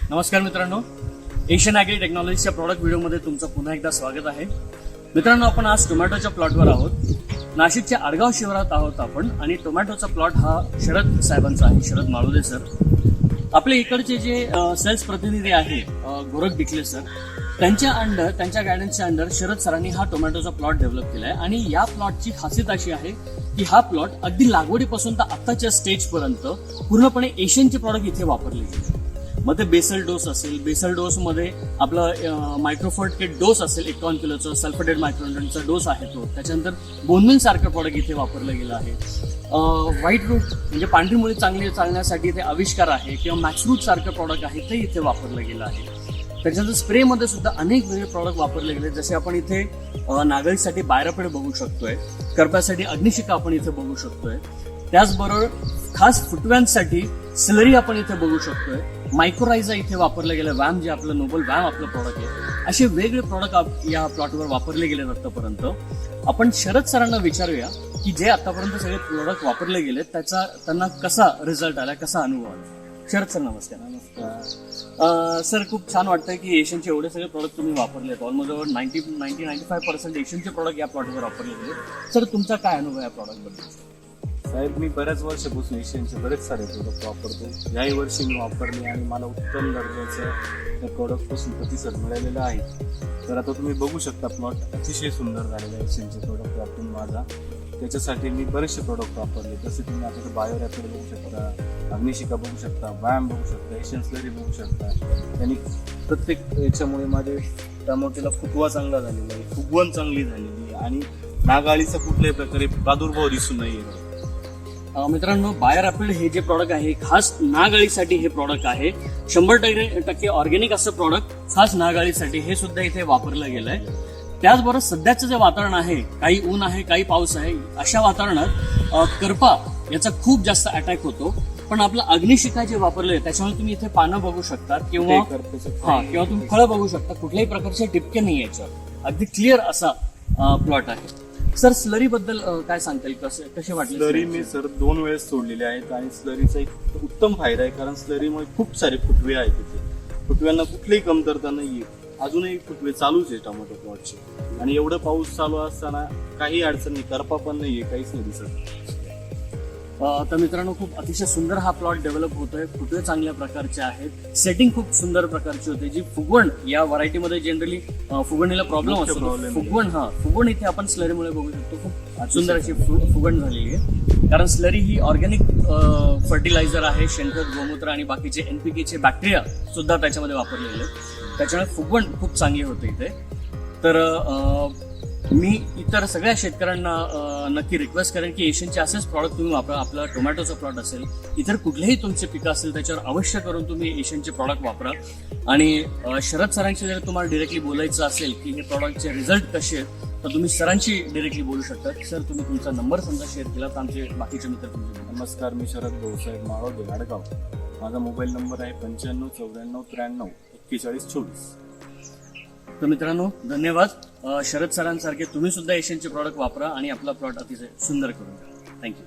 नमस्कार मित्रांनो, Asian agree टेक्नॉलॉजीच्या प्रॉडक्ट व्हिडिओमध्ये तुमचं पुन्हा एकदा स्वागत आहे. मित्रांनो, आपण आज टोमॅटोच्या प्लॉटवर आहोत. नाशिकच्या आडगाव शिवारात आहोत आपण आणि टोमॅटोचा प्लॉट हा शरद साहेबांचा आहे, शरद माळुदे सर. आपले इकडचे जे सेल्स प्रतिनिधी आहे गोरख डिकले सर, त्यांच्या गायडन्सच्या अंडर शरद सरांनी हा टोमॅटोचा प्लॉट डेव्हलप केलाय. आणि या प्लॉटची खासियत अशी आहे की हा प्लॉट अगदी लागवडीपासून तर आताच्या स्टेजपर्यंत पूर्णपणे एशियनचे प्रॉडक्ट इथे वापरले गेले. मग ते बेसल डोस असेल, बेसल डोस मध्ये आपलं मायक्रोफोर्ट किट डोस असेल 51 किलोचं, सल्फेटेड मायक्रोन्यूट्रनचा डोस आहे तो. त्याच्यानंतर बोनमिल सारखं प्रॉडक्ट इथे वापरलं गेलं आहे. व्हाईट रूट म्हणजे पांढरी मुळी चांगली चालण्यासाठी ते आविष्कार आहे, किंवा मॅक्सरूट सारखं प्रॉडक्ट आहे ते इथे वापरलं गेलं आहे. त्याच्यानंतर स्प्रेमध्ये सुद्धा अनेक वेगळे प्रॉडक्ट वापरले गेले, जसे आपण इथे नागरिकसाठी बायरापेड बघू शकतोय, करप्यासाठी अग्निशिखा आपण इथे बघू शकतोय. त्याचबरोबर खास फुटव्यांसाठी स्लरी आपण इथे बघू शकतोय. मायक्रोरायझा इथे वापरलं गेलं, वॅम जे आपलं नोबल वॅम आपलं प्रॉडक्ट आहे. असे वेगळे प्रॉडक्ट या प्लॉटवर वापरले गेले आतापर्यंत. आपण शरद सरांना विचारूया की जे आतापर्यंत सगळे प्रॉडक्ट वापरले गेले त्याचा त्यांना कसा रिझल्ट आला, कसा अनुभव आला. शरद सर नमस्कार. नमस्कार सर, खूप छान वाटतंय की एशियनचे एवढे सगळे प्रॉडक्ट तुम्ही वापरले आहेत. ऑलमोस्ट ओव्हर 95% एशियनचे प्रॉडक्ट या प्लॉटवर वापरले गेले. सर, तुमचा काय अनुभव या प्रॉडक्टबद्दल? साहेब, मी बऱ्याच वर्षापासून एशियनचे बरेच सारे प्रोडक्ट वापरतो. याही वर्षी मी वापरले आणि मला उत्तम दर्जाचं त्या प्रोडक्टपासून प्रतिसाद मिळालेला आहे. तर आता तुम्ही बघू शकता, प्लॉट अतिशय सुंदर झालेला आहे एशियनचे प्रोडक्ट वापरून माझा. त्याच्यासाठी मी बरेचसे प्रोडक्ट वापरले, जसे तुम्ही आता बायोरॅपिड बघू शकता, अग्निशिखा बघू शकता, व्यायाम बघू शकता, एशियन स्लरी बघू शकता. त्यांनी प्रत्येक याच्यामुळे माझे टमाटोला फुटवा चांगला झालेला आहे, फुगवण चांगली झालेली आहे आणि नागाळीचा कुठल्याही प्रकारे प्रादुर्भाव दिसून नाही येतो. मित्रांनो, बायोरॅपिड हे जे प्रॉडक्ट आहे खास नागाळीसाठी हे प्रॉडक्ट आहे. 100% ऑर्गॅनिक असं प्रॉडक्ट खास नागाळीसाठी हे सुद्धा इथे वापरलं गेलंय. त्याचबरोबर सध्याचं जे वातावरण आहे, काही ऊन आहे, काही पाऊस आहे, अशा वातावरणात करपा याचा खूप जास्त अटॅक होतो. पण आपलं अग्निशिखा जे वापरलंय त्याच्यामुळे तुम्ही इथे पानं बघू शकता किंवा तुम्ही फळं बघू शकता. कुठल्याही प्रकारचे टिपके नाही याच्यावर, अगदी क्लिअर असा प्लॉट आहे. सर, स्लरी बद्दल काय सांगता येईल, कसे वाटले? स्लरी मी सर 2 वेळेस सोडलेले आहेत आणि स्लरीचा एक उत्तम फायदा आहे, कारण स्लरीमुळे खूप सारे फुटवे आहेत तिथे. फुटव्यांना कुठलीही कमतरता नाहीये. अजूनही फुटवे चालूच आहे टोमॅटो प्लॉटचे. आणि एवढं पाऊस चालू असताना काही अडचण नाही, करपा पण नाहीये, काहीच नाही दिसत. तर मित्रांनो, खूप अतिशय सुंदर हा प्लॉट डेव्हलप होतोय. फुटवे चांगल्या प्रकारचे आहेत, सेटिंग खूप सुंदर प्रकारची होते. जी फुगवण या व्हरायटीमध्ये जनरली फुगवणीला प्रॉब्लेम असतो, फुगवण इथे आपण स्लरीमुळे बघू शकतो. खूप सुंदर अशी फुगवण झालेली आहे, कारण स्लरी ही ऑर्गॅनिक फर्टिलायझर आहे. शेणखत, गोमूत्र आणि बाकीचे NPK बॅक्टेरिया सुद्धा त्याच्यामध्ये वापरले गेले, त्याच्यामुळे फुगवण खूप चांगली होते इथे. तर मी इतर सगळ्या शेतकऱ्यांना नक्की रिक्वेस्ट करेन की एशियनचे असेच प्रॉडक्ट तुम्ही वापरा. आपला टोमॅटोचा प्लॉट असेल, इतर कुठलेही तुमचे पिकं असेल, त्याच्यावर अवश्य करून तुम्ही एशियनचे प्रॉडक्ट वापरा. आणि शरद सरांशी जर तुम्हाला डिरेक्टली बोलायचं असेल की हे प्रॉडक्टचे रिझल्ट कसे आहेत, तर तुम्ही सरांशी डिरेक्टली बोलू शकता. सर, तुम्ही तुमचा नंबर समजा शेअर केला तर आमचे बाकीचे मित्र तुमचे. नमस्कार, मी शरद भाऊसाहेब माळुदे, आडगाव. माझा मोबाईल नंबर आहे 95 94 93 41 24. तर मित्रांनो, धन्यवाद. शरद सरांसारखे तुम्ही सुद्धा एशियनचे प्रॉडक्ट वापरा आणि आपला प्लॉट अतिशय सुंदर करून द्या. थँक्यू.